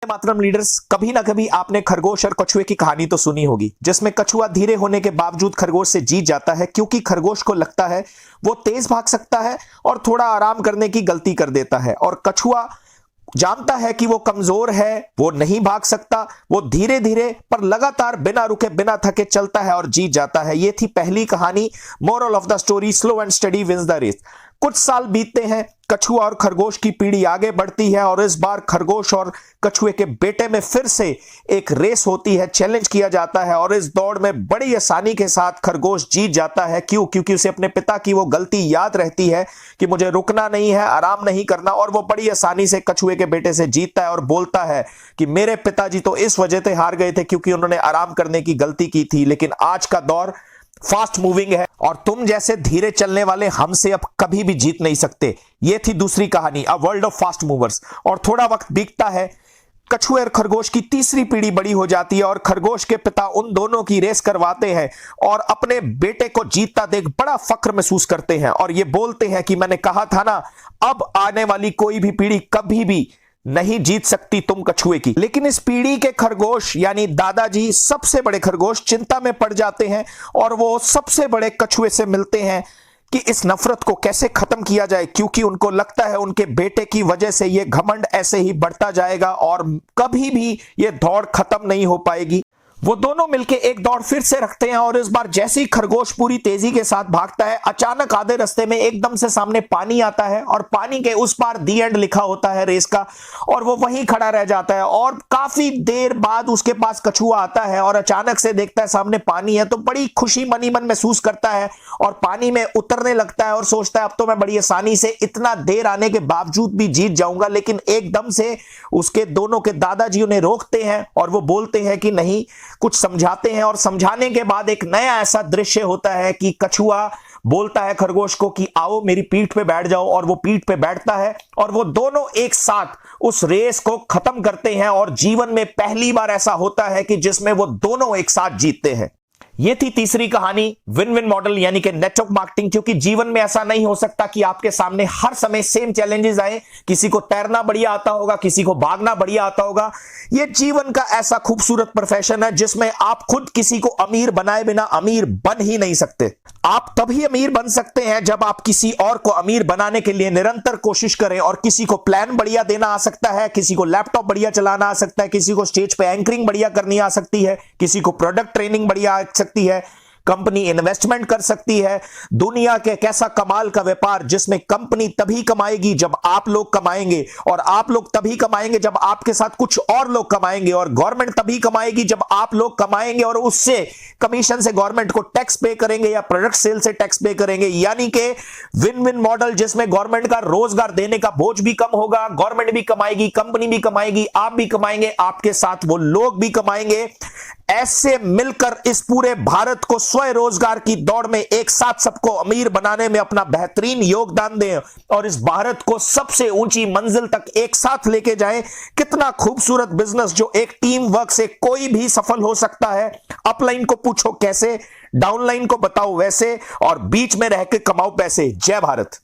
मातरम leaders, कभी ना कभी आपने खरगोश और कछुए की कहानी तो सुनी होगी, जिसमें कछुआ धीरे होने के बावजूद खरगोश से जीत जाता है, क्योंकि खरगोश को लगता है वो तेज भाग सकता है और थोड़ा आराम करने की गलती कर देता है, और कछुआ जानता है कि वो कमजोर है, वो नहीं भाग सकता, वो धीरे धीरे पर लगातार बिना रुके बिना थके चलता है और जीत जाता है। ये थी पहली कहानी। Moral of the story, slow and steady wins the race. कुछ साल बीतते हैं, कछुआ और खरगोश की पीढ़ी आगे बढ़ती है, और इस बार खरगोश और कछुए के बेटे में फिर से एक रेस होती है, चैलेंज किया जाता है, और इस दौड़ में बड़ी आसानी के साथ खरगोश जीत जाता है। क्यों? क्योंकि उसे अपने पिता की वो गलती याद रहती है कि मुझे रुकना नहीं है, आराम नहीं करना, और वो बड़ी आसानी से कछुए के बेटे से जीतता है और बोलता है कि मेरे पिताजी तो इस वजह से हार गए थे क्योंकि उन्होंने आराम करने की गलती की थी, लेकिन आज का दौर फास्ट मूविंग है और तुम जैसे धीरे चलने वाले हमसे अब कभी भी जीत नहीं सकते। यह थी दूसरी कहानी, a world of fast movers. और थोड़ा वक्त बीतता है, कछुए और खरगोश की तीसरी पीढ़ी बड़ी हो जाती है, और खरगोश के पिता उन दोनों की रेस करवाते हैं और अपने बेटे को जीतता देख बड़ा फख्र महसूस करते हैं, और ये बोलते हैं कि मैंने कहा था ना, अब आने वाली कोई भी पीढ़ी कभी भी नहीं जीत सकती तुम कछुए की। लेकिन इस पीढ़ी के खरगोश यानी दादाजी, सबसे बड़े खरगोश, चिंता में पड़ जाते हैं और वो सबसे बड़े कछुए से मिलते हैं कि इस नफरत को कैसे खत्म किया जाए, क्योंकि उनको लगता है उनके बेटे की वजह से ये घमंड ऐसे ही बढ़ता जाएगा और कभी भी ये दौड़ खत्म नहीं हो पाएगी। वो दोनों मिलकर एक दौड़ फिर से रखते हैं, और इस बार जैसे ही खरगोश पूरी तेजी के साथ भागता है, अचानक आधे रास्ते में एकदम से सामने पानी आता है, और पानी के उस पार दी एंड लिखा होता है रेस का, और वो वहीं खड़ा रह जाता है। और काफी देर बाद उसके पास कछुआ आता है और अचानक से देखता है सामने पानी है, तो बड़ी खुशी मनी मन महसूस करता है और पानी में उतरने लगता है और सोचता है अब तो मैं बड़ी आसानी से इतना देर आने के बावजूद भी जीत जाऊंगा। लेकिन एकदम से उसके दोनों के दादाजी उन्हें रोकते हैं और वो बोलते हैं कि नहीं, कुछ समझाते हैं, और समझाने के बाद एक नया ऐसा दृश्य होता है कि कछुआ बोलता है खरगोश को कि आओ मेरी पीठ पे बैठ जाओ, और वो पीठ पे बैठता है, और वो दोनों एक साथ उस रेस को खत्म करते हैं, और जीवन में पहली बार ऐसा होता है कि जिसमें वो दोनों एक साथ जीतते हैं। ये थी तीसरी कहानी, विन विन मॉडल यानी कि नेटवर्क मार्केटिंग। क्योंकि जीवन में ऐसा नहीं हो सकता कि आपके सामने हर समय सेम चैलेंजेस आए। किसी को तैरना बढ़िया आता होगा, किसी को भागना बढ़िया आता होगा। ये जीवन का ऐसा खूबसूरत प्रोफेशन है जिसमें आप खुद किसी को अमीर बनाए बिना अमीर बन ही नहीं सकते। आप तभी अमीर बन सकते हैं जब आप किसी और को अमीर बनाने के लिए निरंतर कोशिश करें, और किसी को प्लान बढ़िया देना आ सकता है, किसी को लैपटॉप बढ़िया चलाना आ सकता है, किसी को स्टेज पे एंकरिंग बढ़िया करनी आ सकती है, किसी को प्रोडक्ट ट्रेनिंग बढ़िया आ सकती है, कंपनी इन्वेस्टमेंट कर सकती है। दुनिया के कैसा कमाल का व्यापार जिसमें कंपनी तभी कमाएगी जब आप लोग कमाएंगे, और आप लोग तभी कमाएंगे जब आपके साथ कुछ और लोग कमाएंगे, और गवर्नमेंट तभी कमाएगी जब आप लोग कमाएंगे और उससे कमीशन से गवर्नमेंट को टैक्स पे करेंगे या प्रोडक्ट सेल से टैक्स पे करेंगे। यानी कि विन विन मॉडल जिसमें गवर्नमेंट का रोजगार देने का बोझ भी कम होगा, गवर्नमेंट भी कमाएगी, कंपनी भी कमाएगी, आप भी कमाएंगे, आपके साथ वो लोग भी कमाएंगे। ऐसे मिलकर इस पूरे भारत को स्वरोजगार की दौड़ में एक साथ सबको अमीर बनाने में अपना बेहतरीन योगदान दें और इस भारत को सबसे ऊंची मंजिल तक एक साथ लेके जाएं। कितना खूबसूरत बिजनेस जो एक टीम वर्क से कोई भी सफल हो सकता है। अपलाइन को पूछो कैसे, डाउनलाइन को बताओ वैसे, और बीच में रह के कमाओ पैसे। जय भारत।